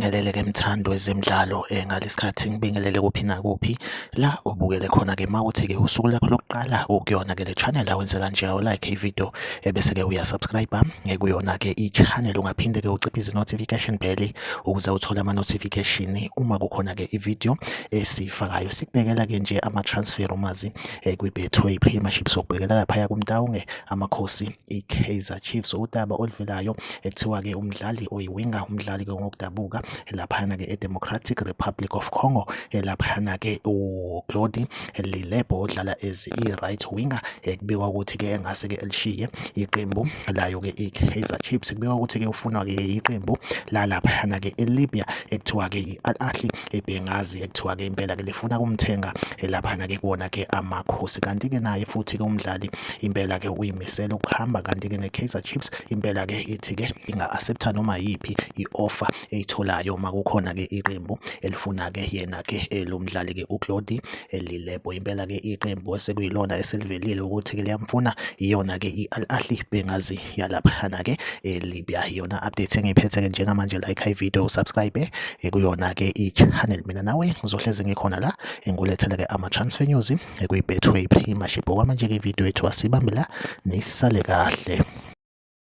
Ngibingelele-ke mthando wezemidlalo ngalesikhathi ngibingelele kuphi nakuphi la ubukele khona-ke mawuthi-ke usuku lakho lokuqala ukuyona-ke le channel awenze kanje like ivideo bese-ke uyasubscribe kuyona-ke i-channel ungaphinde-ke uciphize i-notification bell ukuze uthole ama-notification uma kukhona-ke ivideo esifakayo. Sikubekela-ke nje ama-transfer umazi kwi-Betway Premiership sokubhekela laphaya kuMtaunge amakhosi i-Kaizer Chiefs udaba oluvelayo ekuthiwa-ke umdlali oyiwinga umdlali-ke ngokudabuka laphana-ke e-Democratic Republic of Congo laphana-ke uGlody Lilebo odlala as i-right winger kubikwa ukuthi-ke engase-ke elishiye iqembu layo-ke i-Kaizer Chiefs. Kubikwa ukuthi-ke ufunwa-ke iqembu laphana-ke eLibya ekuthiwa-ke i-Al Ahly eBenghazi ekuthiwa-ke impela-ke lifuna kumthenga laphana-ke kuwona-ke amakhosi, kanti-ke naye futhi-ke umdlali impela-ke uyimisele ukuhamba, kanti-ke ne-Kaizer Chiefs impela-ke ithi-ke inga-accepta noma yiphi i-offer eyitholayo uma kukhona-ke iqembu elifuna-ke yena-ke lo mdlali-ke uGlody Lilebo. Impela-ke iqembu esekuyilona eselivelile ukuthi-ke liyamfuna iyona-ke i-Al Ahly Benghazi yalaphana-ke eLibya. Iyona update engiyiphethe-ke njengamanje, like ivideo, subscribe kuyona-ke i-channel. Mina nawe ngizohlezi ngikhona la ngulethela-ke ama-transfer news kwi-Betway Premiership. Okwamanje-ke ivideo yethu asibambe la, nisale kahle.